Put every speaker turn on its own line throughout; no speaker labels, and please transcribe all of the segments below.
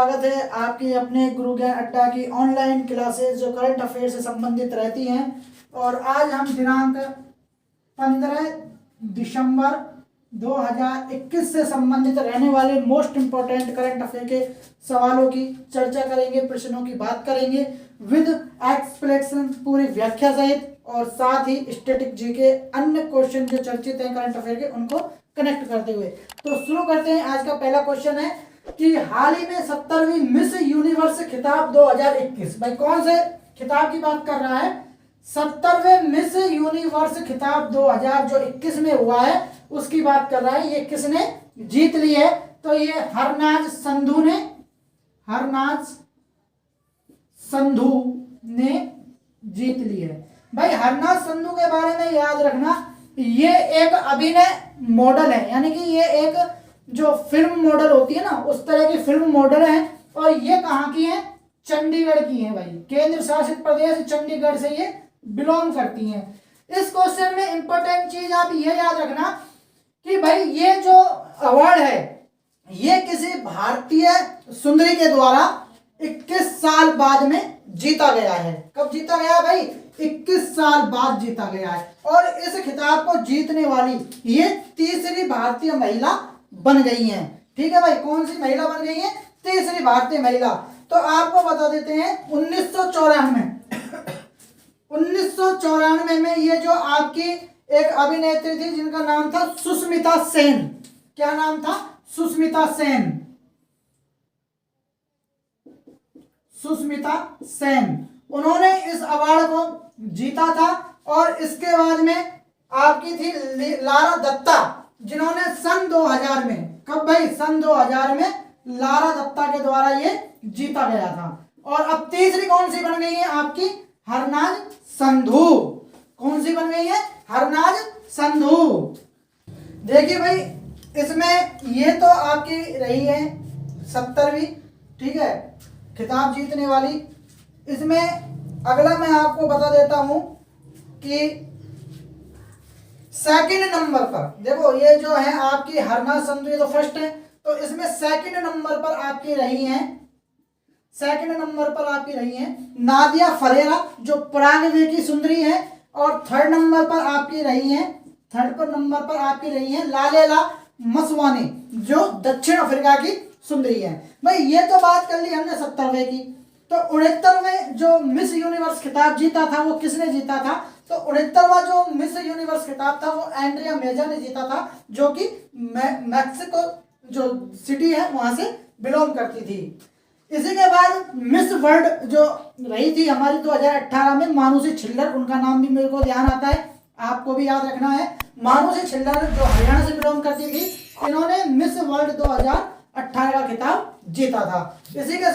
स्वागत है आपकी अपने गुरु ज्ञान अड्डा की ऑनलाइन क्लासेस जो करंट अफेयर से संबंधित रहती हैं। और आज हम दिनांक 15 दिसंबर 2021 से संबंधित रहने वाले मोस्ट इम्पोर्टेंट करंट अफेयर के सवालों की चर्चा करेंगे, प्रश्नों की बात करेंगे विद एक्सप्लेनेशन, पूरी व्याख्या सहित, और साथ ही स्टैटिक जी के अन्य क्वेश्चन जो चर्चित हैं करंट अफेयर के उनको कनेक्ट करते हुए। तो शुरू करते हैं। आज का पहला क्वेश्चन है कि हाल ही में 70वीं मिस यूनिवर्स खिताब 2021, भाई कौन से खिताब की बात कर रहा है? 70वें मिस यूनिवर्स खिताब 2021 में हुआ है, उसकी बात कर रहा है। ये किसने जीत ली है? तो ये हरनाज संधू ने जीत ली है। भाई हरनाज संधू के बारे में याद रखना, ये एक अभिनय मॉडल है, यानी कि ये एक जो फिल्म मॉडल होती है ना, उस तरह की फिल्म मॉडल है। और ये कहाँ की है? चंडीगढ़ की है भाई, केंद्र शासित प्रदेश चंडीगढ़ से ये बिलोंग करती हैं। इस क्वेश्चन में इंपॉर्टेंट चीज आप ये याद रखना कि भाई ये जो अवार्ड है ये किसी भारतीय सुंदरी के द्वारा 21 साल बाद में जीता गया है। कब जीता गया है भाई? 21 साल बाद जीता गया है। और इस खिताब को जीतने वाली ये तीसरी भारतीय महिला बन गई हैं। ठीक है भाई, कौन सी महिला बन गई है? तीसरी भारतीय महिला। तो आपको बता देते हैं 1994 में ये जो आपकी एक अभिनेत्री थी जिनका नाम था सुष्मिता सेन। क्या नाम था? सुष्मिता सेन। उन्होंने इस अवार्ड को जीता था। और इसके बाद में आपकी थी लारा दत्ता, जिन्होंने सन 2000 में, कब भाई? सन 2000 में लारा दत्ता के द्वारा ये जीता गया था। और अब तीसरी कौन सी बन गई है आपकी? हरनाज संधू। कौन सी बन गई है? हरनाज संधू। देखिए भाई, इसमें ये तो आपकी रही है 70वीं, ठीक है, खिताब जीतने वाली। इसमें अगला मैं आपको बता देता हूं कि सेकंड नंबर पर देखो, ये जो है आपकी हरनाज संधू, ये तो फर्स्ट है, तो इसमें सेकंड नंबर पर आपकी रही हैं नादिया फरेरा, जो पराग्वे की सुंदरी है। और थर्ड नंबर पर आपकी रही हैं लालेला मसवानी, जो दक्षिण अफ्रीका की सुंदरी है। भाई ये तो बात कर ली हमने 70वें की। तो 69वें जो मिस यूनिवर्स खिताब जीता था वो किसने जीता था? तो 69वां जो मिस यूनिवर्स खिताब था वो एंड्रिया मेजा ने जीता था, जो कि मैक्सिको जो सिटी है वहां से बिलोंग करती थी। इसी के बाद मिस वर्ल्ड जो रही थी हमारी 2018 में, मानुषी छिल्लर, उनका नाम भी मेरे को ध्यान आता है, आपको भी याद रखना है। मानुषी छिल्लर जो हरियाणा से बिलोंग करती थी, इन्होंने मिस वर्ल्ड 2018 का खिताब जीता था। इसी के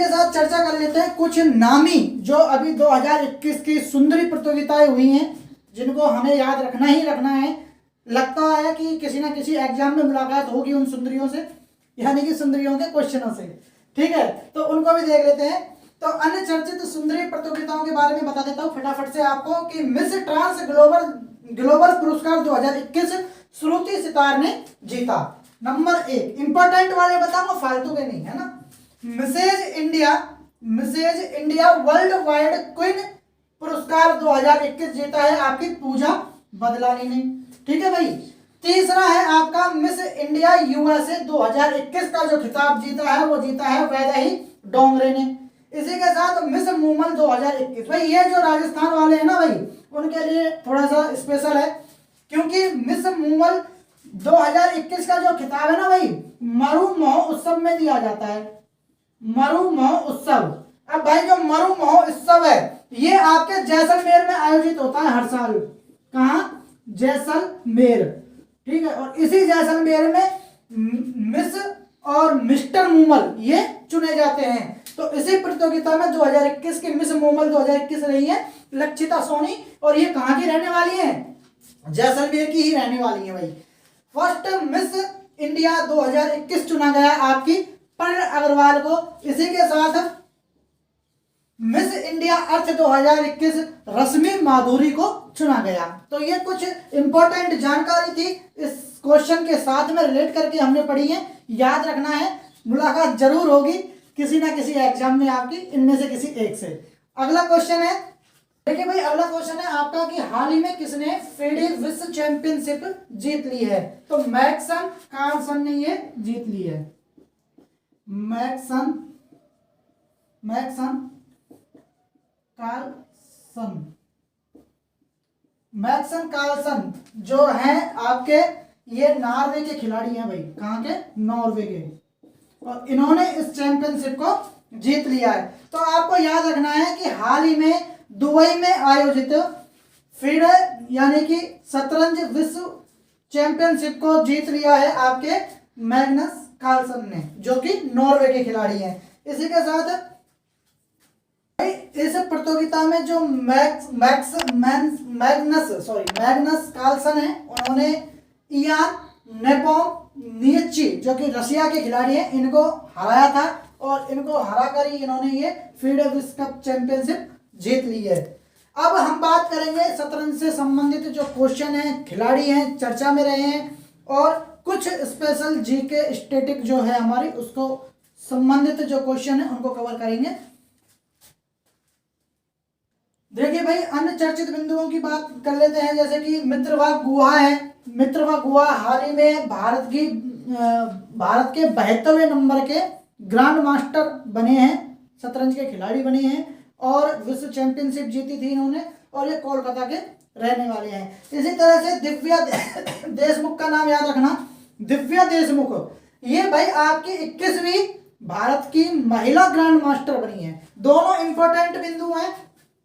साथ चर्चा कर लेते हैं कुछ नामी जो अभी 2021 की सुंदरी प्रतियोगिताएं हुई हैं, जिनको हमें याद रखना ही रखना है। लगता है कि किसी ना किसी एग्जाम में मुलाकात होगी उन सुंदरियों से, यानी कि सुंदरियों के क्वेश्चनों से। ठीक है, तो उनको भी देख लेते हैं। तो अन्य चर्चित सुंदरी प्रतियोगिताओं के बारे में बता देता हूँ फटाफट से आपको कि मिस ट्रांस ग्लोबल पुरस्कार 2021 श्रुति सितार ने जीता। नंबर 1 इंपॉर्टेंट वाले बताऊंगा, फालतू के नहीं, है ना। Mrs India worldwide queen पुरस्कार 2021 जीता है आपकी पूजा बदलानी ने। ठीक है भाई। तीसरा है आपका मिस इंडिया यूएसए 2021 का जो खिताब जीता है वो जीता है वैदेही डोंगरे ने। इसी के साथ मिस मूमल 2021, भाई ये जो राजस्थान वाले हैं ना भाई, उनके लिए थोड़ा सा स्पेशल है, क्योंकि मिस मूमल 2021 का जो खिताब है ना भाई, मरु महोत्सव उत्सव में दिया जाता है। मरु महोत्सव उत्सव। अब भाई जो मरु महोत्सव उत्सव है ये आपके जैसलमेर में आयोजित होता है हर साल। कहाँ? जैसलमेर। ठीक है, और इसी जैसलमेर में मिस और मिस्टर मूमल ये चुने जाते हैं। तो इसी प्रतियोगिता में 2021 की मिस मूमल 2021 रही है लक्षिता सोनी, और ये कहाँ की रहने वाली है? जैसलमेर की ही रहने वाली है भाई। फर्स्ट मिस इंडिया 2021 चुना गया आपकी पर्ण अग्रवाल को। इसी के साथ मिस इंडिया अर्थ 2021 रश्मि माधुरी को चुना गया। तो ये कुछ इंपॉर्टेंट जानकारी थी इस क्वेश्चन के साथ में रिलेट करके हमने पढ़ी है, याद रखना है, मुलाकात जरूर होगी किसी ना किसी एग्जाम में आपकी, इनमें से किसी एक से। अगला क्वेश्चन है, देखिए भाई अगला क्वेश्चन है आपका कि हाल ही में किसने फेडे विश्व चैंपियनशिप जीत ली है? तो मैग्सन कार्लसन ने ये जीत ली है। मैग्सन कार्लसन जो है आपके, ये नॉर्वे के खिलाड़ी हैं भाई। कहाँ के? नॉर्वे के। और इन्होंने इस चैंपियनशिप को जीत लिया है। तो आपको याद रखना है कि हाल ही में दुबई में आयोजित फीडे यानी कि शतरंज विश्व चैंपियनशिप को जीत लिया है आपके मैग्नस कार्लसन ने, जो कि नॉर्वे के खिलाड़ी हैं। इसी के साथ इस प्रतियोगिता में जो मैग्नस कार्लसन है, उन्होंने इयान नेपोनिएच्ची जो कि रशिया के खिलाड़ी हैं, इनको हराया था और इनको हराकर ही इन्होंने ये फीडे विश्व कप चैंपियनशिप जीत ली है। अब हम बात करेंगे शतरंज से संबंधित जो क्वेश्चन हैं, खिलाड़ी हैं, चर्चा में रहे हैं, और कुछ स्पेशल जीके स्टैटिक जो है हमारी, उसको संबंधित जो क्वेश्चन है उनको कवर करेंगे। देखिए भाई अन्य चर्चित बिंदुओं की बात कर लेते हैं, जैसे कि मित्रवा गुहा है। मित्रवा गुहा हाल ही में भारत के 72वें नंबर के ग्रांड मास्टर बने हैं, शतरंज के खिलाड़ी बने हैं, और विश्व चैंपियनशिप जीती थी इन्होंने, और ये कोलकाता के रहने वाले हैं। इसी तरह से दिव्या देशमुख का नाम याद रखना, दिव्या देशमुख, ये भाई आपकी 21वीं भारत की महिला ग्रैंड मास्टर बनी है। दोनों इंपॉर्टेंट बिंदु हैं,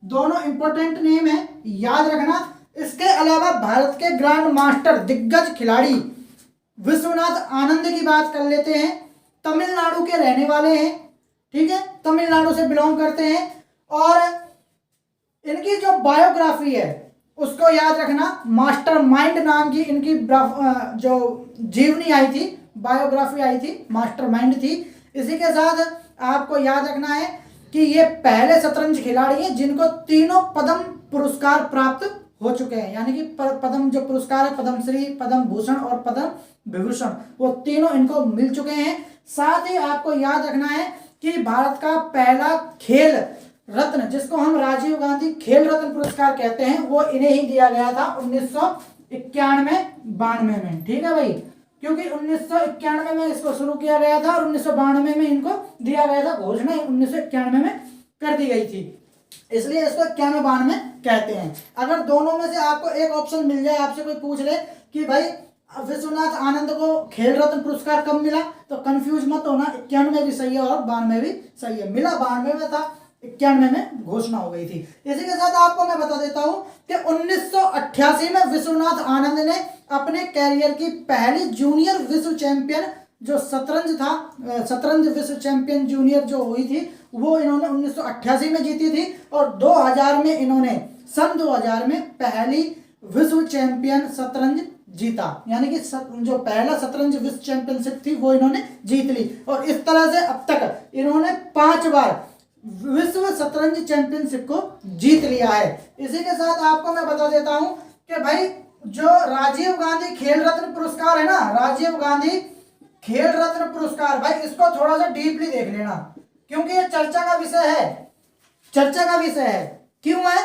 दोनों इंपॉर्टेंट नेम है, याद रखना। इसके अलावा भारत के ग्रैंड मास्टर दिग्गज खिलाड़ी विश्वनाथ आनंद की बात कर लेते हैं, तमिलनाडु के रहने वाले हैं, ठीक है, तमिलनाडु से बिलोंग करते हैं, और इनकी जो बायोग्राफी है उसको याद रखना, मास्टर माइंड नाम की इनकी जो जीवनी आई थी, बायोग्राफी आई थी, मास्टर माइंड थी। इसी के साथ आपको याद रखना है कि ये पहले शतरंज खिलाड़ी हैं जिनको तीनों पद्म पुरस्कार प्राप्त हो चुके हैं, यानी कि पद्म जो पुरस्कार है, पद्मश्री, पद्म भूषण और पद्म विभूषण, वो तीनों इनको मिल चुके हैं। साथ ही आपको याद रखना है कि भारत का पहला खेल रत्न, जिसको हम राजीव गांधी खेल रत्न पुरस्कार कहते हैं, वो इन्हें ही दिया गया था 1991-92 में, ठीक है भाई, क्योंकि 1991 में इसको शुरू किया गया था और 1992 में इनको दिया गया था, घोषणा 1991 में कर दी गई थी, इसलिए इसको 91-92 कहते हैं। अगर दोनों में से आपको एक ऑप्शन मिल जाए, आपसे कोई पूछ ले कि भाई विश्वनाथ आनंद को खेल रत्न पुरस्कार कब मिला, तो कंफ्यूज मत होना, 91 भी सही है और 92 भी सही है। मिला 92 में था, 91 में घोषणा हो गई थी। इसी के साथ आपको मैं बता देता हूं कि 1988 में विश्वनाथ आनंद ने अपने कैरियर की पहली जूनियर विश्व चैंपियन जो शतरंज था, शतरंज विश्व चैंपियन जूनियर जो हुई थी, वो इन्होंने 1988 में जीती थी, और 2000 में इन्होंने सन 2000 में पहली विश्व चैंपियन शतरंज जीता, यानी कि जो पहला शतरंज विश्व चैंपियनशिप थी वो इन्होंने जीत ली। और इस तरह से अब तक इन्होंने 5 बार विश्व शतरंज चैंपियनशिप को जीत लिया है। इसी के साथ आपको मैं बता देता हूं कि भाई जो राजीव गांधी खेल रत्न पुरस्कार है ना, राजीव गांधी खेल रत्न पुरस्कार, भाई इसको थोड़ा सा डीपली देख लेना, क्योंकि ये चर्चा का विषय है, चर्चा का विषय है। क्यों है?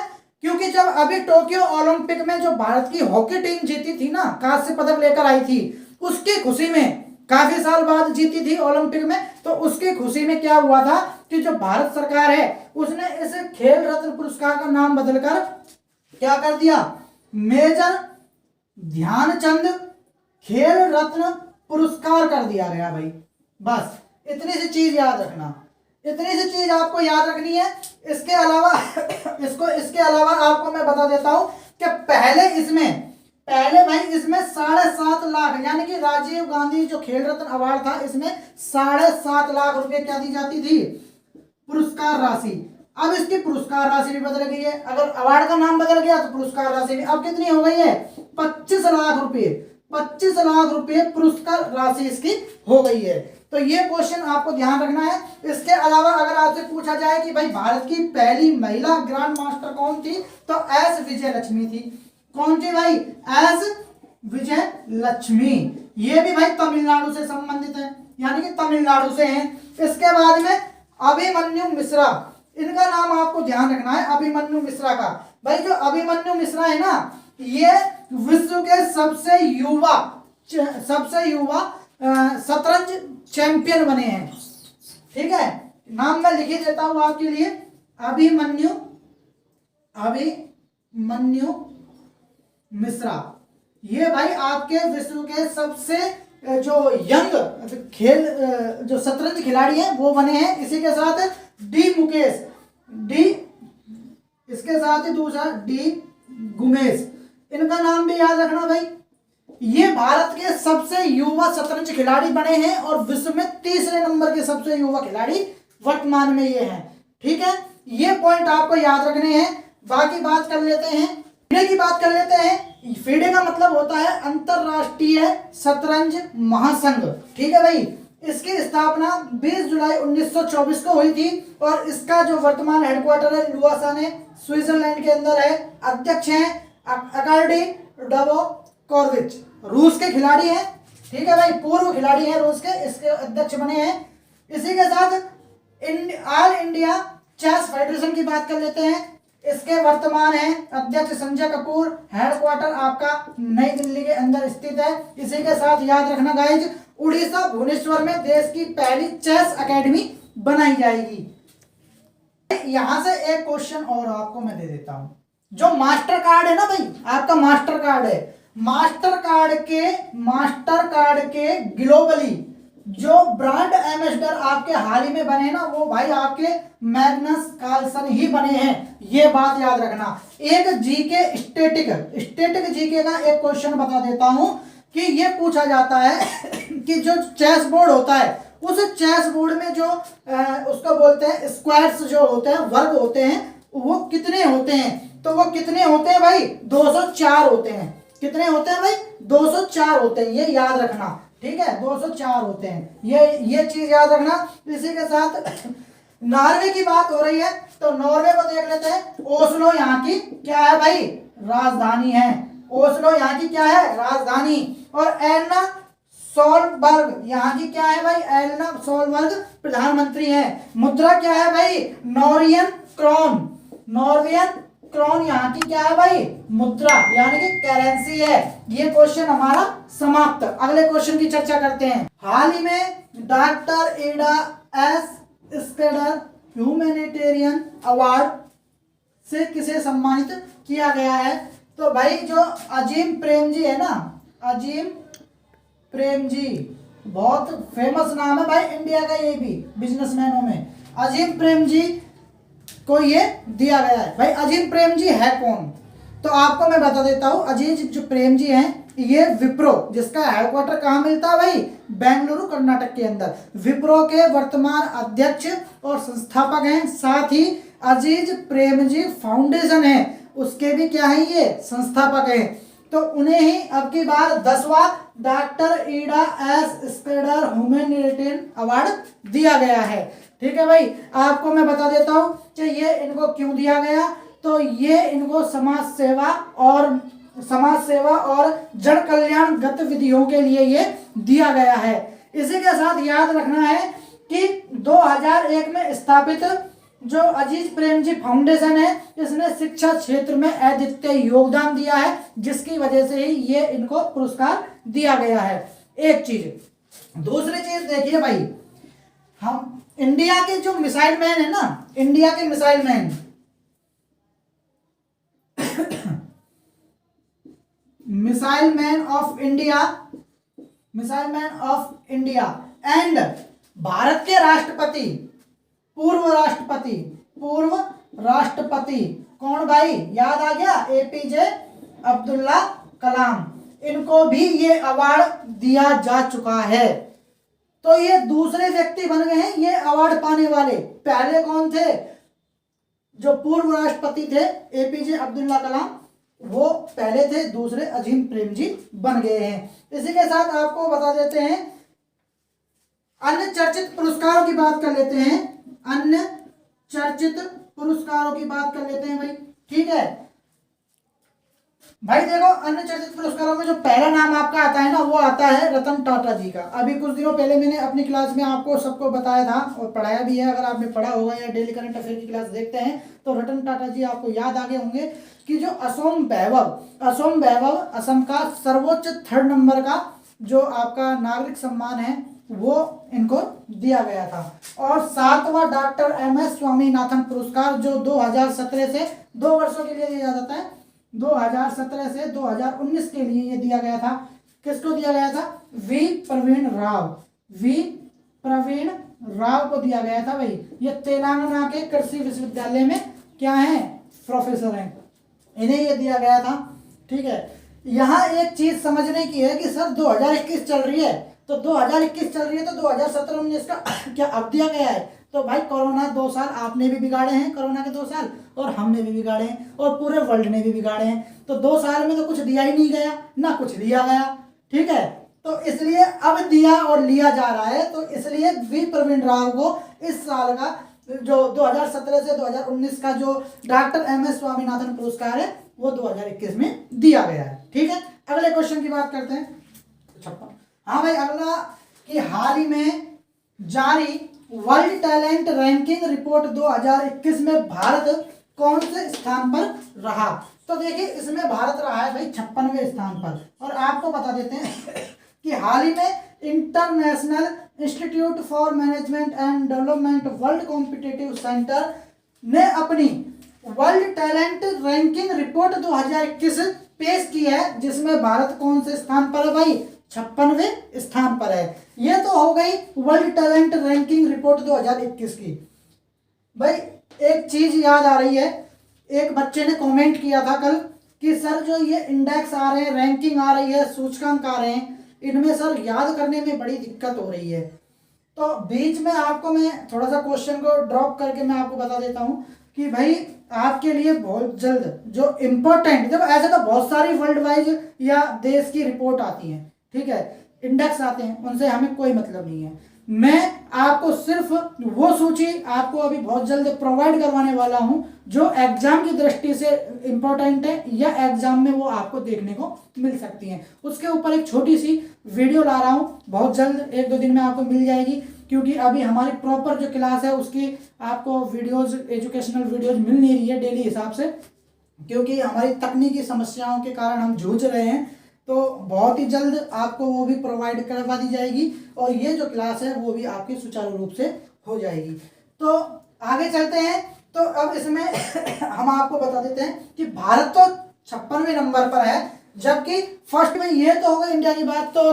क्योंकि जब अभी टोक्यो ओलंपिक में जो भारत की हॉकी टीम जीती थी ना, कांस्य पदक लेकर आई थी, उसकी खुशी में, काफी साल बाद जीती थी ओलंपिक में, तो उसकी खुशी में क्या हुआ था कि जो भारत सरकार है उसने इस खेल रत्न पुरस्कार का नाम बदलकर क्या कर दिया, मेजर ध्यानचंद खेल रत्न पुरस्कार कर दिया गया भाई। बस इतनी सी चीज याद रखना, इतनी सी चीज आपको याद रखनी है। इसके अलावा आपको मैं बता देता हूं कि पहले भाई इसमें 7.5 लाख, यानी कि राजीव गांधी जो खेल रत्न अवार्ड था, इसमें 7.5 लाख रुपए क्या दी जाती थी, पुरस्कार राशि। अब इसकी पुरस्कार राशि भी बदल गई है, अगर अवार्ड का नाम बदल गया तो पुरस्कार राशि भी अब कितनी हो गई है, 25 लाख रुपए, 25 लाख रुपए पुरस्कार राशि इसकी हो गई है। तो ये क्वेश्चन आपको ध्यान रखना है। इसके अलावा अगर आपसे पूछा जाए कि भाई भारत की पहली महिला ग्रैंड मास्टर कौन थी, तो एस विजय लक्ष्मी थी। कौन थी भाई? एस विजय लक्ष्मी, ये भी भाई तमिलनाडु से संबंधित है, यानी कि तमिलनाडु से हैं। इसके बाद में अभिमन्यु मिश्रा, इनका नाम आपको ध्यान रखना है, अभिमन्यु मिश्रा का। भाई जो अभिमन्यु मिश्रा है ना, ये विश्व के सबसे युवा शतरंज चैंपियन बने हैं। ठीक है, नाम मैं लिख ही देता हूं आपके लिए, अभिमन्यु मिश्रा। ये भाई आपके विश्व के सबसे जो यंग खेल जो शतरंज खिलाड़ी हैं वो बने हैं। इसी के साथ इसके साथ ही दूसरा डी गुमेश, इनका नाम भी याद रखना भाई। ये भारत के सबसे युवा शतरंज खिलाड़ी बने हैं और विश्व में तीसरे नंबर के सबसे युवा खिलाड़ी वर्तमान में ये हैं। ठीक है, ये पॉइंट आपको याद रखने हैं। बाकी बात कर लेते हैं फीडे की, बात कर लेते हैं। फीडे का मतलब होता है अंतरराष्ट्रीय शतरंज महासंघ। ठीक है भाई, इसकी स्थापना 20 जुलाई 1924 को हुई थी और इसका जो वर्तमान हेडक्वार्टर है लुआसाने स्विट्जरलैंड के अंदर है। अध्यक्ष हैं अकार्डी डबोकोविच, रूस के खिलाड़ी हैं। ठीक है भाई, पूर्व खिलाड़ी हैं रूस के, इसके अध्यक्ष बने हैं। इसी के साथ ऑल इंडिया चेस फेडरेशन की बात कर लेते हैं। इसके वर्तमान है अध्यक्ष संजय कपूर, हेडक्वार्टर आपका नई दिल्ली के अंदर स्थित है। इसी के साथ याद रखना गाइज, उड़ीसा भुवनेश्वर में देश की पहली चेस एकेडमी बनाई जाएगी। यहां से एक क्वेश्चन और आपको मैं दे देता हूं। जो मास्टर कार्ड है ना भाई, आपका मास्टर कार्ड है, मास्टर कार्ड के ग्लोबली जो ब्रांड एम्बेसडर आपके हाल ही में बने ना, वो भाई आपके मैग्नस कार्लसन ही बने हैं। ये बात याद रखना। एक जीके स्टैटिक जीके का एक क्वेश्चन बता देता हूं कि ये पूछा जाता है कि जो चेस बोर्ड होता है, उस चेस बोर्ड में जो उसको बोलते हैं स्क्वायर्स जो होते हैं, वर्ग होते हैं, वो कितने होते हैं? तो वो कितने होते हैं भाई? 204 होते हैं। कितने होते हैं भाई? 204 होते हैं, ये याद रखना। ठीक है, 204 होते हैं, ये चीज याद रखना। इसी के साथ नॉर्वे की बात हो रही है तो नॉर्वे को देख लेते हैं। ओस्लो यहाँ की क्या है भाई? राजधानी है। ओस्लो यहाँ की क्या है? राजधानी। और एलना सोलबर्ग यहाँ की क्या है भाई? एलना सोलबर्ग प्रधानमंत्री है। मुद्रा क्या है भाई? नॉर्वेजियन क्रोन यहाँ की क्या है भाई? मुद्रा, यानी कि करेंसी है। ये क्वेश्चन हमारा समाप्त। अगले क्वेश्चन की चर्चा करते हैं। हाल ही में डॉक्टर एडा एस स्केडर ह्यूमैनिटेरियन अवार्ड से किसे सम्मानित किया गया है? तो भाई जो अजीम प्रेमजी है ना, अजीम प्रेमजी बहुत फेमस नाम है भाई इंडिया का, ये भी बिजनेसमैनों में। अजीम प्रेमजी को ये दिया गया है। भाई अजीम प्रेमजी है कौन? तो आपको मैं बता देता हूं। अजीम जो प्रेमजी हैं, ये विप्रो, जिसका हेडक्वार्टर कहाँ मिलता है भाई? बेंगलुरु कर्नाटक के अंदर। विप्रो के वर्तमान अध्यक्ष और संस्थापक हैं। साथ ही अजीज प्रेमजी फाउंडेशन है, उसके भी क्या है? ये संस्थापक हैं। तो उन्हें ही अब की बार 10वां डॉक्टर ईडा एस स्केडर ह्यूमैनिटेरियन अवार्ड दिया गया है। ठीक है भाई, आपको मैं बता देता हूं कि ये इनको क्यों दिया गया। तो ये इनको समाज सेवा और जन कल्याण गतिविधियों के लिए ये दिया गया है। इसी के साथ याद रखना है कि 2001 में स्थापित जो अजीज प्रेमजी फाउंडेशन है, इसने शिक्षा क्षेत्र में अद्वितीय योगदान दिया है, जिसकी वजह से ही ये इनको पुरस्कार दिया गया है। एक चीज। दूसरी चीज देखिए भाई, हम इंडिया के जो मिसाइल मैन है ना, इंडिया के missile man missile man of India and Bharat के राष्ट्रपति, पूर्व राष्ट्रपति कौन भाई? याद आ गया? एपीजे अब्दुल्ला कलाम। इनको भी ये अवार्ड दिया जा चुका है। तो ये दूसरे व्यक्ति बन गए हैं ये अवार्ड पाने वाले। पहले कौन थे? जो पूर्व राष्ट्रपति थे एपीजे अब्दुल्ला कलाम, वो पहले थे। दूसरे अजीम प्रेमजी बन गए हैं। इसी के साथ आपको बता देते हैं, अन्य चर्चित पुरस्कारों की बात कर लेते हैं। अन्य चर्चित पुरस्कारों की बात कर लेते हैं भाई। ठीक है, भाई देखो, अन्य चर्चित पुरस्कारों में जो पहला नाम आपका आता है ना, वो आता है रतन टाटा जी का। अभी कुछ दिनों पहले मैंने अपनी क्लास में आपको सबको बताया था और पढ़ाया भी है, अगर आपने पढ़ा होगा या डेली करंट अफेयर की क्लास देखते हैं तो रतन टाटा जी आपको याद आ गए होंगे कि जो असोम वैभव असम का सर्वोच्च 3rd नंबर का जो आपका नागरिक सम्मान है वो इनको दिया गया था। और 7वां डॉक्टर MS स्वामीनाथन पुरस्कार जो 2017 से 2 वर्षों के लिए दिया जाता है, 2017 से 2019 के लिए ये दिया गया था। किसको दिया गया था? वी प्रवीण राव को दिया गया था भाई। ये तेलंगाना के कृषि विश्वविद्यालय में क्या है, प्रोफेसर हैं, इन्हें ये दिया गया था। ठीक है, यहाँ एक चीज समझने की है कि सर 2021 चल रही है, तो 2021 चल रही है तो 2017-19 का क्या अब दिया गया है? तो भाई कोरोना 2 साल आपने भी बिगाड़े हैं, कोरोना के 2 साल, और हमने भी बिगाड़े हैं और पूरे वर्ल्ड ने भी बिगाड़े हैं। तो 2 साल में तो कुछ दिया ही नहीं गया ना कुछ लिया गया। ठीक है, तो इसलिए अब दिया और लिया जा रहा है। तो इसलिए वी प्रवीण राव को इस साल का जो 2017 से 2019 का जो डॉक्टर MS स्वामीनाथन पुरस्कार है वो 2021 में दिया गया है। ठीक है, अगले क्वेश्चन की बात करते हैं। 56। हाँ भाई, अगला कि हाल ही में जारी वर्ल्ड टैलेंट रैंकिंग रिपोर्ट 2021 में भारत कौन से स्थान पर रहा? तो देखिए, इसमें भारत रहा है भाई 56वें स्थान पर। और आपको बता देते हैं कि हाल ही में international institute for management and development world competitive centre ने अपनी वर्ल्ड टैलेंट रैंकिंग रिपोर्ट 2021 पेश की है, जिसमें भारत कौन से स्थान पर है भाई? 56वें स्थान पर है। ये तो हो गई वर्ल्ड टैलेंट रैंकिंग रिपोर्ट 2021 की। भाई एक चीज याद आ रही है, एक बच्चे ने कमेंट किया था कल कि सर जो ये इंडेक्स आ रहे हैं, रैंकिंग आ रही है, सूचकांक आ रहे हैं, इनमें सर याद करने में बड़ी दिक्कत हो रही है। तो बीच में आपको मैं थोड़ा सा क्वेश्चन को ड्रॉप करके मैं आपको बता देता हूँ कि भाई आपके लिए बहुत जल्द जो इम्पोर्टेंट, जब ऐसे तो बहुत सारी वर्ल्ड वाइज या देश की रिपोर्ट आती है, ठीक है, इंडेक्स आते हैं, उनसे हमें कोई मतलब नहीं है। मैं आपको सिर्फ वो सूची आपको अभी बहुत जल्द प्रोवाइड करवाने वाला हूं जो एग्जाम की दृष्टि से इंपॉर्टेंट है या एग्जाम में वो आपको देखने को मिल सकती हैं। उसके ऊपर एक छोटी सी वीडियो ला रहा हूं, बहुत जल्द 1-2 दिन में आपको मिल जाएगी, क्योंकि अभी हमारी प्रॉपर जो क्लास है उसकी आपको वीडियोज, एजुकेशनल वीडियोज मिल नहीं रही है डेली हिसाब से, क्योंकि हमारी तकनीकी समस्याओं के कारण हम जूझ रहे हैं। तो बहुत ही जल्द आपको वो भी प्रोवाइड करवा दी जाएगी और ये जो क्लास है वो भी आपकी सुचारू रूप से हो जाएगी। तो आगे चलते हैं। तो अब इसमें हम आपको बता देते हैं कि भारत तो 56वें नंबर पर है, जबकि फर्स्ट में ये तो होगा इंडिया की बात, तो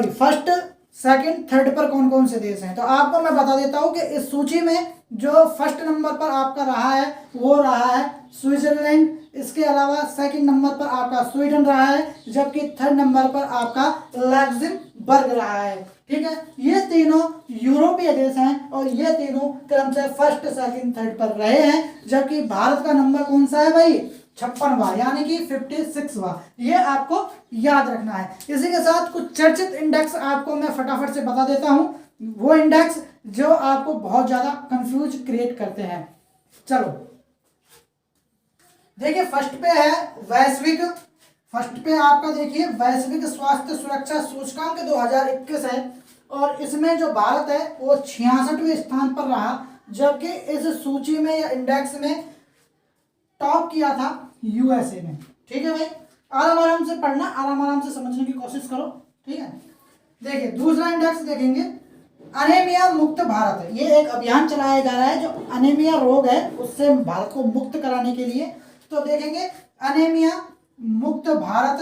फर्स्ट, सेकंड, थर्ड पर कौन कौन से देश हैं। तो आपको मैं बता देता हूं कि इस सूची में जो फर्स्ट नंबर पर आपका रहा है वो रहा है स्विट्जरलैंड, इसके अलावा सेकंड नंबर पर आपका स्वीडन रहा है, जबकि थर्ड नंबर पर आपका लक्ज़मबर्ग रहा है। ठीक है, ये तीनों यूरोपीय देश हैं और ये तीनों क्रम से फर्स्ट, सेकंड, थर्ड पर रहे हैं, जबकि भारत का नंबर कौन सा है भाई? 56वां, यानी कि 56वां। ये आपको याद रखना है। इसी के साथ कुछ चर्चित इंडेक्स आपको मैं फटाफट से बता देता हूं, वो इंडेक्स जो आपको बहुत ज्यादा कंफ्यूज क्रिएट करते हैं। चलो देखिए, फर्स्ट पे है वैश्विक, फर्स्ट पे आपका देखिए वैश्विक स्वास्थ्य सुरक्षा सूचकांक 2021 है और इसमें जो भारत है वो 66वें स्थान पर रहा, जबकि इस सूची में या इंडेक्स में टॉप किया था USA ने। ठीक है भाई, आराम आराम से पढ़ना, आराम आराम से समझने की कोशिश करो। ठीक है, देखिए दूसरा इंडेक्स देखेंगे अनेमिया मुक्त भारत। ये एक अभियान चलाया जा रहा है जो अनेमिया रोग है उससे भारत को मुक्त कराने के लिए। तो देखेंगे अनेमिया मुक्त भारत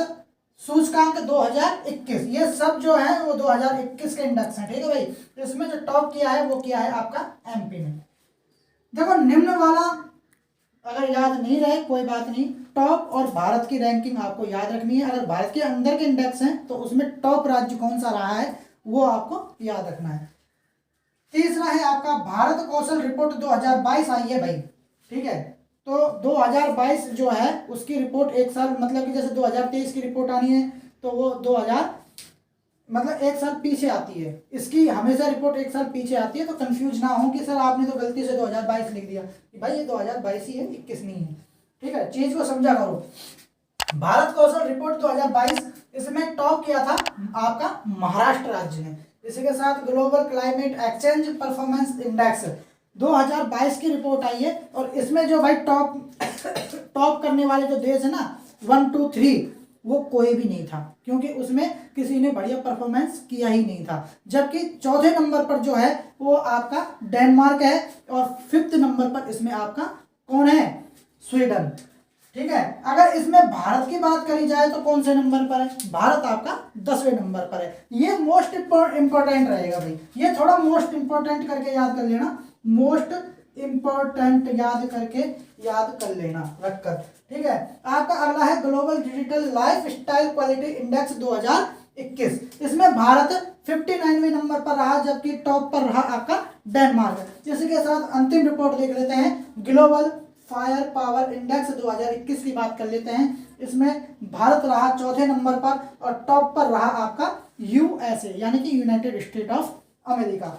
सूचकांक 2021, ये सब जो है वो 2021 के इंडेक्स हैं। ठीक है भाई, इसमें जो टॉप किया है वो किया है आपका MP ने। देखो निम्न वाला अगर याद नहीं रहे कोई बात नहीं, टॉप और भारत की रैंकिंग आपको याद रखनी है। अगर भारत के अंदर के इंडेक्स हैं तो उसमें टॉप राज्य कौन सा रहा है वो आपको याद रखना है। तीसरा है आपका भारत कौशल रिपोर्ट 2022 आई है भाई। ठीक है, तो 2022 जो है उसकी रिपोर्ट एक साल, मतलब कि जैसे 2023 की रिपोर्ट आनी है तो वो 2000 मतलब एक साल पीछे आती है, इसकी हमेशा रिपोर्ट एक साल पीछे आती है। तो कंफ्यूज ना हो कि सर आपने तो गलती से 2022 लिख दिया, भाई ये 2022 ही है, 21 नहीं है। ठीक है, चीज को समझा करो। भारत कौशल रिपोर्ट 2022, इसमें टॉप किया था आपका महाराष्ट्र राज्य ने। इसी के साथ global climate exchange performance index 2022 की रिपोर्ट आई है, और इसमें जो भाई टॉप करने वाले जो देश है ना 1 2 3, वो कोई भी नहीं था, क्योंकि उसमें किसी ने बढ़िया परफॉर्मेंस किया ही नहीं था। जबकि चौथे नंबर पर जो है वो आपका डेनमार्क है, और 5th नंबर पर इसमें आपका कौन है, स्वीडन। ठीक है, अगर इसमें भारत की बात करी जाए तो कौन से नंबर पर है, भारत आपका 10वें नंबर पर है। ये मोस्ट इंपॉर्टेंट रहेगा भाई, ये थोड़ा मोस्ट इंपॉर्टेंट करके याद कर लेना, मोस्ट इंपॉर्टेंट याद कर लेना रखकर। ठीक है, आपका अगला है global digital life style quality index 2021, इसमें भारत 59वें नंबर पर रहा, जबकि टॉप पर रहा आपका डेनमार्क। इसी के साथ अंतिम रिपोर्ट देख लेते हैं, ग्लोबल फायर पावर इंडेक्स 2021 की बात कर लेते हैं। इसमें भारत रहा चौथे नंबर पर, और टॉप पर रहा आपका यूएसए यानी कि यूनाइटेड स्टेट ऑफ अमेरिका।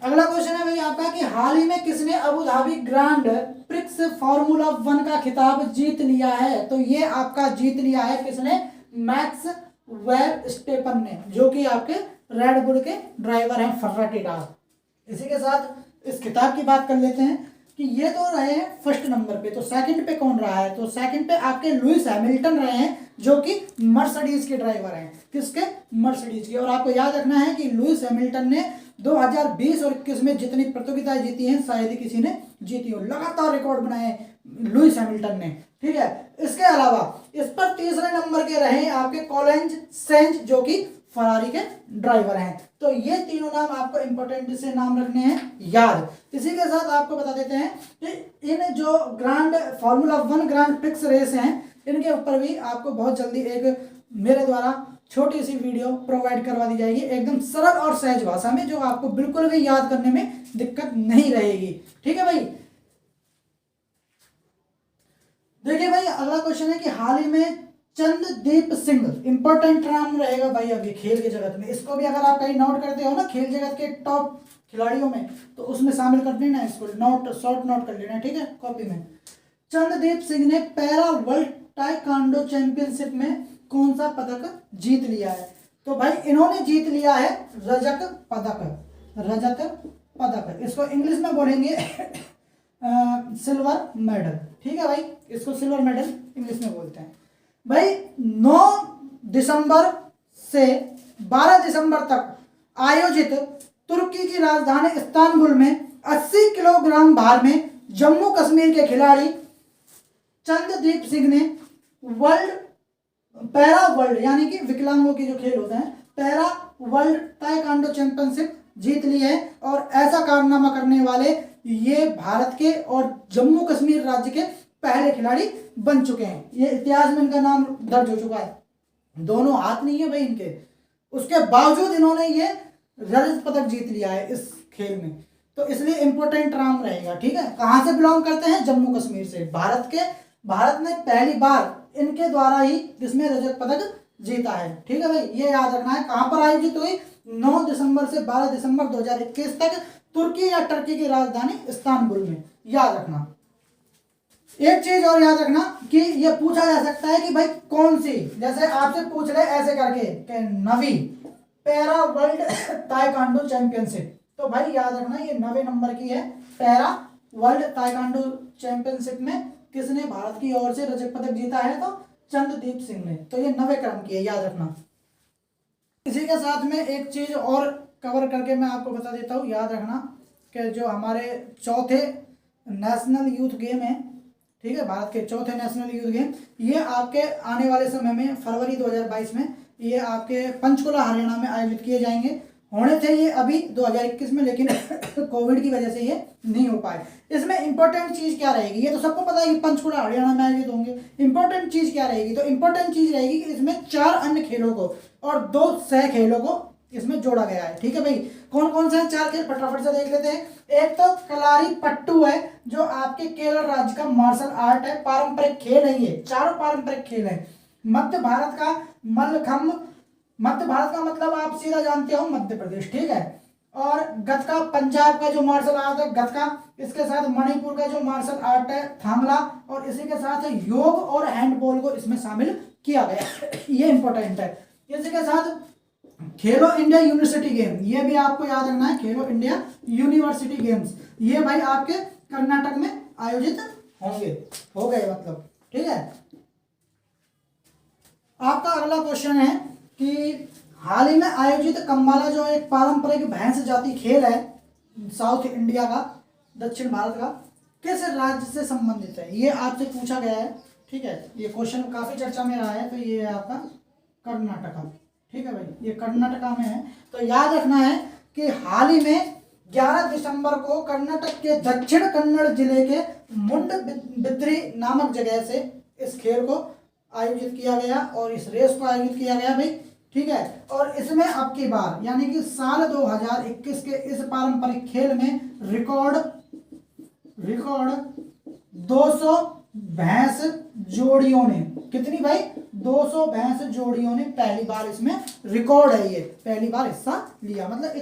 अगला क्वेश्चन है भाई आपका कि हाल ही में किसने Abu Dhabi grand prix formula 1 का खिताब जीत लिया है, तो ये आपका जीत लिया है किसने, मैक्स वर्स्टेपन ने, जो कि आपके रेड बुल के ड्राइवर हैं, फर्रारी डॉग। इसी के साथ इस खिताब की बात कर लेते हैं कि ये तो रहे हैं फर्स्ट नंबर पे, तो सेकंड पे कौन रहा है, तो सेकंड पे आपके लुइस हैमिल्टन रहे हैं, जो कि मर्सिडीज के ड्राइवर हैं, किसके, मर्सिडीज के। और आपको याद रखना है कि लुइस हैमिल्टन ने 2020 और 21 में जितनी प्रतियोगिताएं जीती हैं शायद ही किसी ने जीती हो, लगातार रिकॉर्ड बनाए लुइस हैमिल्टन ने। ठीक है, इसके अलावा इस पर तीसरे नंबर के रहे आपके कॉलिंस सेंज, जो कि फरारी के ड्राइवर हैं। तो ये तीनों नाम आपको इंपॉर्टेंट से नाम रखने हैं याद। इसी के साथ आपको बता देते हैं कि इन जो grand formula 1 grand prix race हैं, इनके ऊपर भी आपको बहुत जल्दी एक मेरे द्वारा छोटी सी वीडियो प्रोवाइड करवा दी जाएगी, एकदम सरल और सहज भाषा में, जो आपको बिल्कुल भी याद करने में दिक्कत नहीं रहेगी। ठीक है भाई, देखिए भाई अगला क्वेश्चन है कि हाल ही में चंद्रदीप सिंह, इंपॉर्टेंट नाम रहेगा भाई अभी खेल के जगत में, इसको भी अगर आप कहीं नोट करते हो ना खेल जगत के टॉप खिलाड़ियों में, तो उसमें शामिल कर लेना, इसको शॉर्ट नोट कर लेना। ठीक है, कॉपी में। चंद्रदीप सिंह ने पैरा वर्ल्ड ताइक्वांडो चैंपियनशिप में कौन सा पदक जीत लिया है, तो भाई इन्होंने जीत लिया है रजत पदक, इसको इंग्लिश में बोलेंगे सिल्वर मेडल। ठीक है भाई, इसको सिल्वर मेडल इंग्लिश में बोलते हैं। भाई 9 दिसंबर से 12 दिसंबर तक आयोजित तुर्की की राजधानी इस्तांबुल में 80 किलोग्राम भार में जम्मू कश्मीर के खिलाड़ी चंद्रदीप सिंह ने पैरा वर्ल्ड यानी कि विकलांगों के जो खेल होते हैं, पैरा वर्ल्ड ताइक्वांडो चैंपियनशिप जीत ली है। और ऐसा कारनामा करने वाले ये भारत के और जम्मू कश्मीर राज्य के पहले खिलाड़ी बन चुके हैं। ये इतिहास में इनका नाम दर्ज हो चुका है। दोनों हाथ नहीं है भाई इनके, उसके बावजूद इन्होंने ये रजत पदक जीत लिया है इस खेल में, तो इसलिए इंपॉर्टेंट नाम रहेगा। ठीक है, कहाँ से बिलोंग करते हैं, जम्मू कश्मीर से। भारत ने पहली बार इनके द्वारा ही इसमें रजत पदक जीता है। ठीक है भाई, ये याद रखना है। कहाँ पर आयोजित हुई, 9 दिसंबर से 12 दिसंबर 2021 तक तुर्की या टर्की की राजधानी इस्तांबुल में, याद रखना। एक चीज और याद रखना कि ये पूछा जा सकता है कि भाई कौन सी, जैसे आपसे पूछ ले ऐसे करके कि नवी पैरा वर्ल्ड ताइक्वांडो चैंपियनशिप, तो भाई याद रखना ये 9वें नंबर की है। पैरा वर्ल्ड ताइक्वांडो चैंपियनशिप में किसने भारत की ओर से रजत पदक जीता है, तो चंद्रदीप सिंह ने, तो ये 9वें क्रम की है, याद रखना। इसी के साथ में एक चीज और कवर करके मैं आपको बता देता हूँ, याद रखना कि जो हमारे चौथे नेशनल यूथ गेम है, ठीक है, भारत के चौथे नेशनल यूथ गेम, ये आपके आने वाले समय में फरवरी 2022 में ये आपके पंचकुला हरियाणा में आयोजित किए जाएंगे। होने थे ये अभी 2021 में, लेकिन कोविड की वजह से ये नहीं हो पाए। इसमें इंपॉर्टेंट चीज़ क्या रहेगी, ये तो सबको पता है कि पंचकुला हरियाणा में आयोजित होंगे। इंपॉर्टेंट चीज़ क्या रहेगी, तो इंपॉर्टेंट चीज़ रहेगी कि इसमें 4 अन्य खेलों को और 2 सह खेलों को इसमें जोड़ा गया है। ठीक है भाई, कौन कौन से हैं 4 खेल, फटाफट से देख लेते हैं। एक तो कलारी पट्टू है, जो आपके केरल राज्य का मार्शल आर्ट है, पारंपरिक खेल है। ये चारों पारंपरिक खेल है। मध्य भारत का मल्लखम्ब, मध्य भारत का मतलब आप सीधा जानते हो मध्य प्रदेश। ठीक है, और गतका पंजाब का जो मार्शल आर्ट है गतका, इसके साथ मणिपुर का जो मार्शल आर्ट है थांगला, और इसी के साथ योग और हैंडबॉल को इसमें शामिल किया गया ये इंपॉर्टेंट है। इसी के साथ खेलो इंडिया यूनिवर्सिटी गेम, ये भी आपको याद रखना है, खेलो इंडिया यूनिवर्सिटी गेम्स, ये भाई आपके कर्नाटक में आयोजित होंगे, हो गए मतलब, ठीक है। आपका अगला क्वेश्चन है कि हाल ही में आयोजित कंबाला जो एक पारंपरिक भैंस जाति खेल है साउथ इंडिया का, दक्षिण भारत का, किस राज्य से संबंधित है, ये आपसे पूछा गया है, ठीक है। ये क्वेश्चन काफी चर्चा में रहा है, तो ये है आपका कर्नाटका, ठीक है भाई, ये कर्नाटका में है। तो याद रखना है कि हाल ही में 11 दिसंबर को कर्नाटक के दक्षिण कन्नड़ जिले के मुंडबिद्री नामक जगह से इस खेल को आयोजित किया गया और इस रेस को आयोजित किया गया भाई, ठीक है। और इसमें अब की बार यानी कि साल 2021 के इस पारंपरिक खेल में रिकॉर्ड 200 भैंस जोड़ियों ने, कितनी भाई, 200 भैंस जोड़ियों ने पहली बार, इसमें रिकॉर्ड है, ये पहली बार हिस्सा लिया, मतलब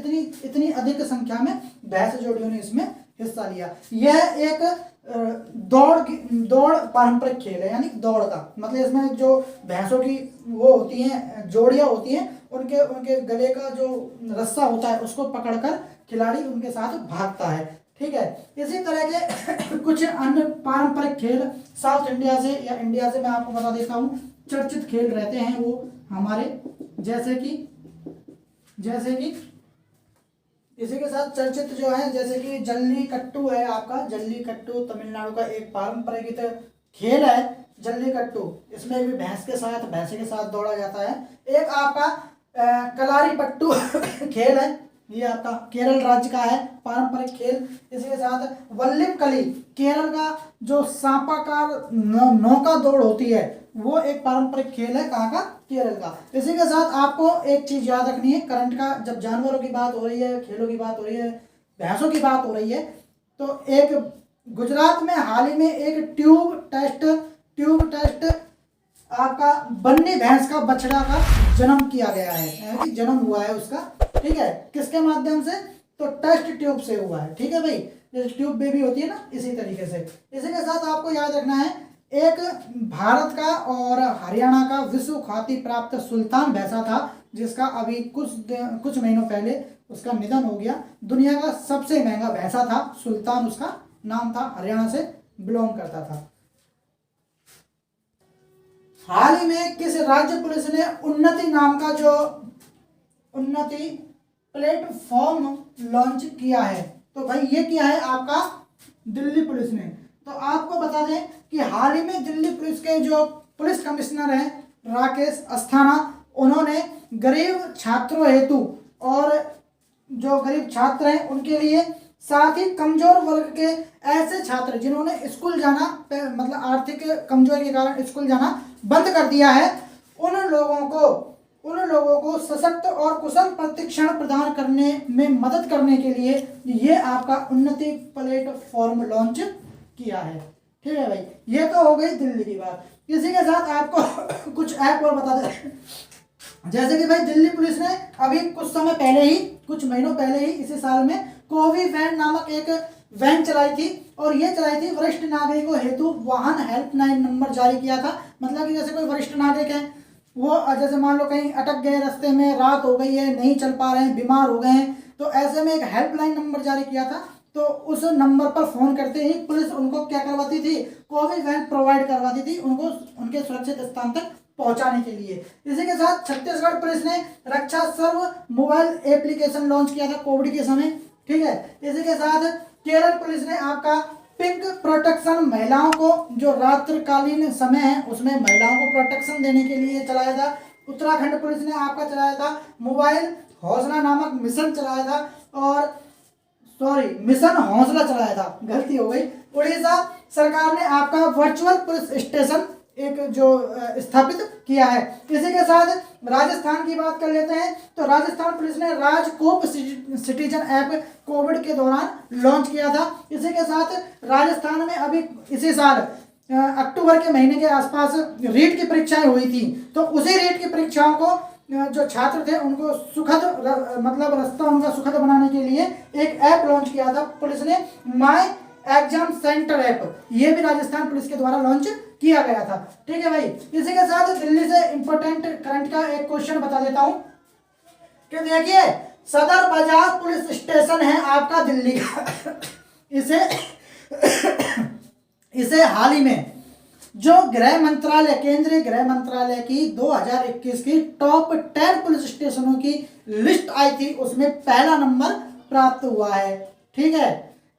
इतनी अधिक संख्या में भैंस जोड़ियों ने इसमें हिस्सा लिया। यह एक दौड़ पारंपरिक खेल है, यानी दौड़ का मतलब इसमें जो भैंसों की वो होती हैं, जोड़ियां होती हैं, उनके गले का जो रस्सा होता है उसको पकड़कर खिलाड़ी उनके साथ भागता है, ठीक है। इसी तरह के कुछ अन्य पारंपरिक खेल साउथ इंडिया से या इंडिया से मैं आपको बता देता हूँ, चर्चित खेल रहते हैं वो हमारे, जैसे कि इसी के साथ चर्चित जो है, जैसे कि जल्लीकट्टू है आपका, जल्लीकट्टू तमिलनाडु का एक पारंपरिक खेल है जल्लीकट्टू, इसमें भी भैंसे के साथ दौड़ा जाता है। एक आपका कलारीपट्टू खेल है, ये आपका केरल राज्य का है पारंपरिक खेल। इसी के साथ वल्लमकली, केरल का जो सांपाकार नौका दौड़ होती है, वो एक पारंपरिक खेल है, कहाँ का, केरल का। इसी के साथ आपको एक चीज याद रखनी है, करंट का, जब जानवरों की बात हो रही है, खेलों की बात हो रही है, भैंसों की बात हो रही है, तो एक गुजरात में हाल ही में एक ट्यूब टेस्ट आपका बन्नी भैंस का बछड़ा का जन्म किया गया है, यानी जन्म हुआ है उसका, ठीक है। किसके माध्यम से, तो टेस्ट ट्यूब से हुआ है, ठीक है भाई, जैसे ट्यूब बेबी होती है ना, इसी तरीके से। इसी के साथ आपको याद रखना है, एक भारत का और हरियाणा का विश्व ख्याति प्राप्त सुल्तान भैंसा था, जिसका अभी कुछ महीनों पहले उसका निधन हो गया। दुनिया का सबसे महंगा भैंसा था सुल्तान, उसका नाम था, हरियाणा से बिलोंग करता था। हाल ही में किस राज्य पुलिस ने उन्नति नाम का जो उन्नति प्लेटफॉर्म लॉन्च किया है, तो भाई ये किया है आपका दिल्ली पुलिस ने। तो आपको बता दें कि हाल ही में दिल्ली पुलिस के जो पुलिस कमिश्नर हैं राकेश अस्थाना, उन्होंने गरीब छात्रों हेतु और जो गरीब छात्र हैं उनके लिए, साथ ही कमजोर वर्ग के ऐसे छात्र जिन्होंने स्कूल जाना मतलब आर्थिक कमजोरी के कारण स्कूल जाना बंद कर दिया है, उन लोगों को सशक्त और कुशल प्रशिक्षण प्रदान करने में मदद करने के लिए ये आपका उन्नति प्लेटफॉर्म लॉन्च किया है, ठीक है भाई। ये तो हो गई दिल्ली की बात। इसी के साथ आपको कुछ ऐप और बता दें, जैसे कि भाई दिल्ली पुलिस ने अभी कुछ महीनों पहले ही इसी साल में कोवी वैन नामक एक वैन चलाई थी, और ये चलाई थी वरिष्ठ नागरिकों हेतु वाहन हेल्पलाइन नंबर जारी किया था। मतलब कि जैसे कोई वरिष्ठ नागरिक है, वो जैसे मान लो कहीं अटक गए रास्ते में, रात हो गई है, नहीं चल पा रहे हैं, बीमार हो गए हैं, तो ऐसे में एक हेल्पलाइन नंबर जारी किया था। तो उस नंबर पर फोन करते ही पुलिस उनको क्या करवाती थी, कोविड वैन प्रोवाइड करवाती थी उनको उनके सुरक्षित स्थान तक पहुंचाने के लिए। इसी के साथ छत्तीसगढ़ पुलिस ने रक्षा सर्व मोबाइल एप्लीकेशन लॉन्च किया था कोविड के समय, ठीक है। इसी के साथ केरल पुलिस ने आपका पिंक प्रोटेक्शन महिलाओं को, जो रात्रिकालीन समय है उसमें महिलाओं को प्रोटेक्शन देने के लिए चलाया था। उत्तराखंड पुलिस ने आपका चलाया था मोबाइल हौसला नामक मिशन चलाया था, और मिशन हौसला चलाया था, गलती हो गई। उड़ीसा सरकार ने आपका वर्चुअल पुलिस स्टेशन एक जो स्थापित किया है। इसी के साथ राजस्थान की बात कर लेते हैं, तो राजस्थान पुलिस ने राजकोप सिटीजन ऐप कोविड के दौरान लॉन्च किया था। इसी के साथ राजस्थान में अभी इसी साल अक्टूबर के महीने के आसपास रीट की परीक्षाएं हुई थी, तो उसी रीट की परीक्षाओं को जो छात्र थे उनको सुखद मतलब रास्ता उनका सुखद बनाने के लिए एक ऐप लॉन्च किया था पुलिस ने, माय एग्जाम सेंटर ऐप। ये भी राजस्थान पुलिस के द्वारा लॉन्च किया गया था। ठीक है भाई, इसी के साथ दिल्ली से इंपॉर्टेंट करंट का एक क्वेश्चन बता देता हूं कि देखिए सदर बाजार पुलिस स्टेशन है आपका दिल्ली का इसे इसे हाल ही में जो गृह मंत्रालय, केंद्रीय गृह मंत्रालय की 2021 की टॉप 10 पुलिस स्टेशनों की लिस्ट आई थी, उसमें पहला नंबर प्राप्त हुआ है। ठीक है,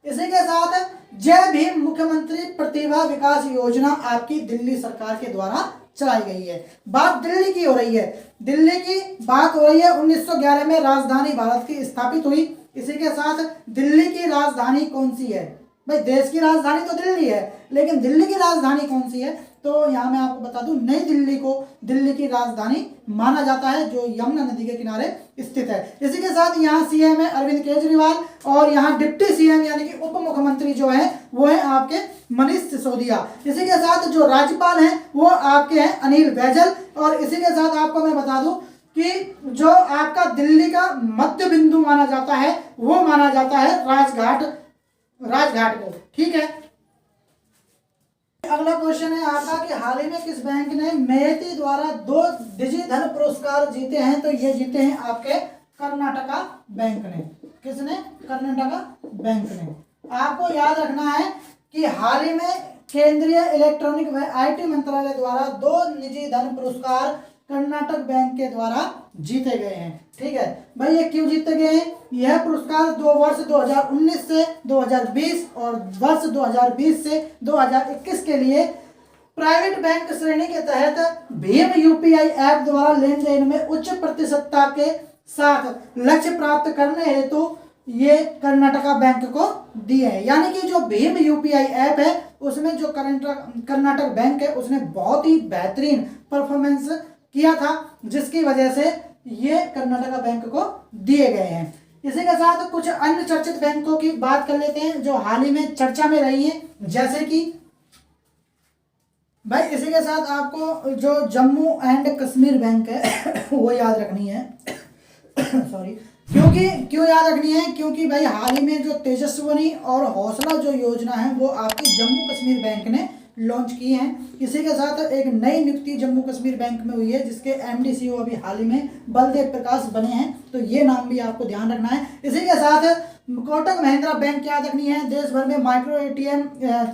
इसी के साथ जय भीम मुख्यमंत्री प्रतिभा विकास योजना आपकी दिल्ली सरकार के द्वारा चलाई गई है। बात दिल्ली की हो रही है, दिल्ली की बात हो रही है। 1911 में राजधानी भारत की स्थापित हुई। इसी के साथ दिल्ली की राजधानी कौन सी है? भाई देश की राजधानी तो दिल्ली है, लेकिन दिल्ली की राजधानी कौन सी है? तो यहाँ मैं आपको बता दूं, नई दिल्ली को दिल्ली की राजधानी माना जाता है, जो यमुना नदी के किनारे स्थित है। इसी के साथ यहाँ सीएम है अरविंद केजरीवाल और यहाँ डिप्टी सीएम यानी कि उप मुख्यमंत्री जो है वो है आपके मनीष सिसोदिया। इसी के साथ जो राज्यपाल हैं वो आपके हैं अनिल बैजल। और इसी के साथ आपको मैं बता दूं कि जो आपका दिल्ली का मध्य बिंदु माना जाता है वो माना जाता है राजघाट को। ठीक है, अगला क्वेश्चन है आपका कि हाल ही में किस बैंक ने मेयती द्वारा 2 डिजी धन पुरस्कार जीते हैं? तो ये जीते हैं आपके कर्नाटका बैंक ने। किसने? कर्नाटका बैंक ने। आपको याद रखना है कि हाल ही में केंद्रीय इलेक्ट्रॉनिक व आईटी मंत्रालय द्वारा 2 निजी धन पुरस्कार कर्नाटक बैंक के द्वारा जीते गए हैं। ठीक है भाई, ये क्यों जीते गए हैं? यह पुरस्कार 2 वर्ष 2019 से 2020 और वर्ष 2020 से 2021 के लिए प्राइवेट बैंक श्रेणी के तहत भीम यूपीआई ऐप द्वारा लेन देन में उच्च प्रतिशतता के साथ लक्ष्य प्राप्त करने हेतु ये कर्नाटका बैंक को दिए हैं। यानी कि जो भीम यूपीआई ऐप है उसमें जो कर्नाटक बैंक है उसने बहुत ही बेहतरीन परफॉर्मेंस किया था, जिसकी वजह से ये कर्नाटका बैंक को दिए गए हैं। इसी के साथ कुछ अन्य चर्चित बैंकों की बात कर लेते हैं जो हाल ही में चर्चा में रही है, जैसे कि भाई इसी के साथ आपको जो जम्मू एंड कश्मीर बैंक है वो याद रखनी है सॉरी, क्यों याद रखनी है? क्योंकि भाई हाल ही में जो तेजस्विनी और हौसला जो योजना है वो आपकी जम्मू कश्मीर बैंक ने लॉन्च की है। इसी के साथ एक नई नियुक्ति जम्मू कश्मीर बैंक में हुई है जिसके एमडी सीईओ अभी हाल ही में बलदेव प्रकाश बने हैं, तो ये नाम भी आपको ध्यान रखना है। इसी के साथ कोटक महिंद्रा बैंक याद रखनी है, देश भर में माइक्रो एटीएम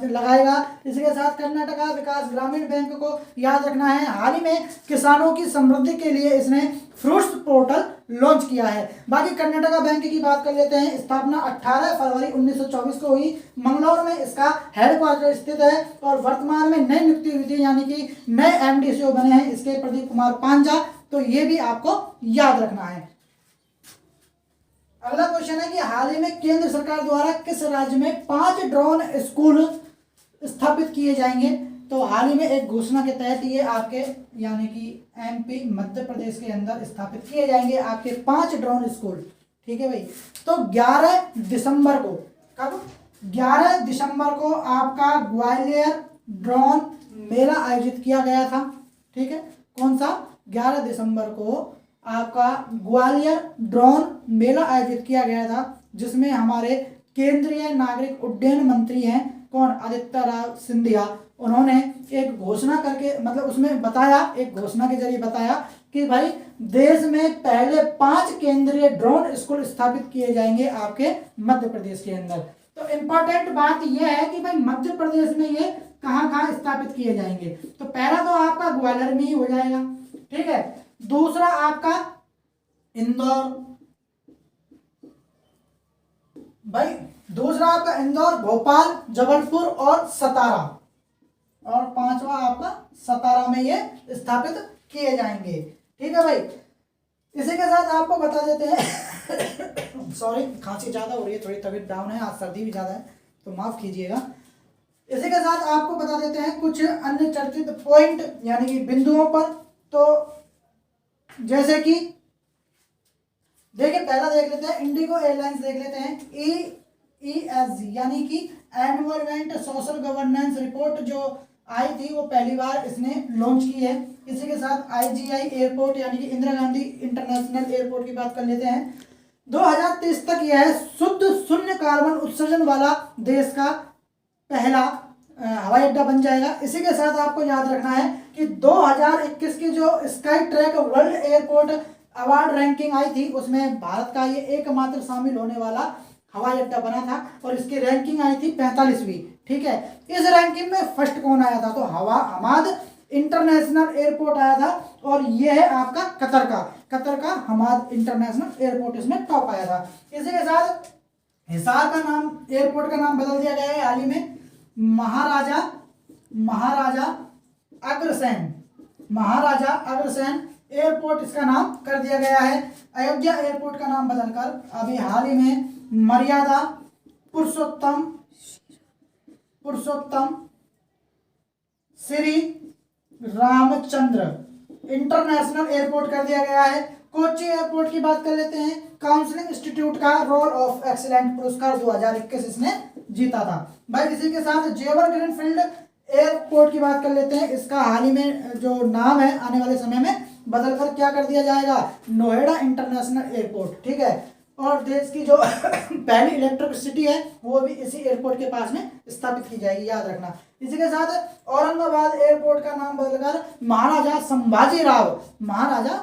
लगाएगा। इसी के साथ कर्नाटका विकास ग्रामीण बैंक को याद रखना है, हाल ही में किसानों की समृद्धि के लिए इसने फ्रूट्स पोर्टल लॉन्च किया है। बाकी कर्नाटका बैंक की बात कर लेते हैं, स्थापना 18 फरवरी 1924 को हुई, मंगलौर में इसका हेडक्वार्टर स्थित है और वर्तमान में नई नियुक्ति हुई थी, यानी कि नए एमडीसीओ बने हैं इसके प्रदीप कुमार पांजा, तो ये भी आपको याद रखना है। अगला क्वेश्चन है कि हाल ही में केंद्र सरकार द्वारा किस राज्य में 5 ड्रोन स्कूल स्थापित किए जाएंगे? तो हाल ही में एक घोषणा के तहत ये आपके यानी कि एमपी मध्य प्रदेश के अंदर स्थापित किए जाएंगे आपके 5 ड्रोन स्कूल। ठीक है भाई, तो 11 दिसंबर को, कब? 11 दिसंबर को आपका ग्वालियर ड्रोन मेला आयोजित किया गया था। ठीक है, कौन सा? 11 दिसंबर को आपका ग्वालियर ड्रोन मेला आयोजित किया गया था, जिसमें हमारे केंद्रीय नागरिक उड्डयन मंत्री हैं कौन? आदित्य राव सिंधिया। उन्होंने एक घोषणा करके मतलब उसमें बताया, एक घोषणा के जरिए बताया कि भाई देश में पहले 5 केंद्रीय ड्रोन स्कूल स्थापित किए जाएंगे आपके मध्य प्रदेश के अंदर। तो इम्पोर्टेंट बात यह है कि भाई मध्य प्रदेश में ये कहाँ कहाँ स्थापित किए जाएंगे? तो पहला तो आपका ग्वालियर में ही हो जाएगा। ठीक है, दूसरा आपका इंदौर, भाई दूसरा आपका इंदौर, भोपाल, जबलपुर और सतारा, और 5वां आपका सतारा में ये स्थापित किए जाएंगे। ठीक है भाई, इसी के साथ आपको बता देते हैं सॉरी खांसी ज्यादा हो रही है, थोड़ी तबीयत डाउन है, आज सर्दी भी ज्यादा है तो माफ कीजिएगा। इसी के साथ आपको बता देते हैं कुछ अन्य चर्चित पॉइंट यानी कि बिंदुओं पर। तो जैसे कि देखिए पहला देख लेते हैं, इंडिगो एयरलाइंस देख लेते हैं। ESG यानी कि एनवायरमेंट सोशल गवर्नेंस रिपोर्ट जो आई थी वो पहली बार इसने लॉन्च की है। इसी के साथ IGI एयरपोर्ट यानी कि इंदिरा गांधी इंटरनेशनल एयरपोर्ट की बात कर लेते हैं। 2030 तक यह शुद्ध शून्य कार्बन उत्सर्जन वाला देश का पहला हवाई अड्डा बन जाएगा। इसी के साथ आपको याद रखना है कि 2021 की जो sky track world airport award ranking आई थी उसमें भारत का ये एकमात्र शामिल होने वाला हवाई अड्डा बना था और इसकी रैंकिंग आई थी 45वीं। ठीक है, इस रैंकिंग में फर्स्ट कौन आया था? तो हमाद इंटरनेशनल एयरपोर्ट आया था और ये है आपका कतर का हमाद इंटरनेशनल एयरपोर्ट इसमें टॉप आया था। इसी के साथ हिसार का नाम, एयरपोर्ट का नाम बदल दिया गया है हाल ही में, महाराजा अग्रसेन एयरपोर्ट इसका नाम कर दिया गया है। अयोध्या एयरपोर्ट का नाम बदलकर अभी हाल ही में मर्यादा पुरुषोत्तम श्री रामचंद्र इंटरनेशनल एयरपोर्ट कर दिया गया है। कोच्चि एयरपोर्ट की बात कर लेते हैं। काउंसलिंग इंस्टीट्यूट का रोल ऑफ एक्सीलेंट पुरस्कार 2021 इसने जीता था। भाई इसी के साथ जेवर ग्रीनफील्ड एयरपोर्ट की बात कर लेते हैं। इसका हाल ही में जो नाम है आने वाले समय में बदलकर क्या कर दिया जाएगा? Noida international airport. ठीक है, और देश की जो पहली इलेक्ट्रिक सिटी है वो भी इसी एयरपोर्ट के पास में स्थापित की जाएगी, याद रखना। इसी के साथ औरंगाबाद एयरपोर्ट का नाम बदलकर महाराजा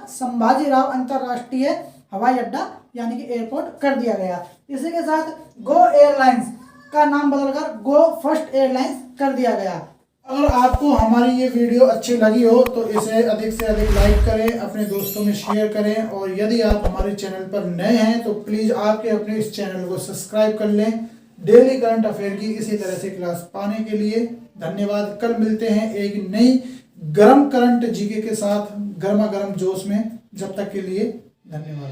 संभाजीराव अंतरराष्ट्रीय हवाई अड्डा यानी कि एयरपोर्ट कर दिया गया। इसी के साथ गो एयरलाइंस का नाम बदलकर गो फर्स्ट एयरलाइंस कर दिया गया।
अगर आपको हमारी ये वीडियो अच्छी लगी हो तो इसे अधिक से अधिक लाइक करें, अपने दोस्तों में शेयर करें, और यदि आप हमारे चैनल पर नए हैं तो प्लीज़ आपके अपने इस चैनल को सब्सक्राइब कर लें डेली करंट अफेयर की इसी तरह से क्लास पाने के लिए। धन्यवाद। कल मिलते हैं एक नई गरम करंट जीके के साथ गर्मा गर्म जोश में। जब तक के लिए धन्यवाद।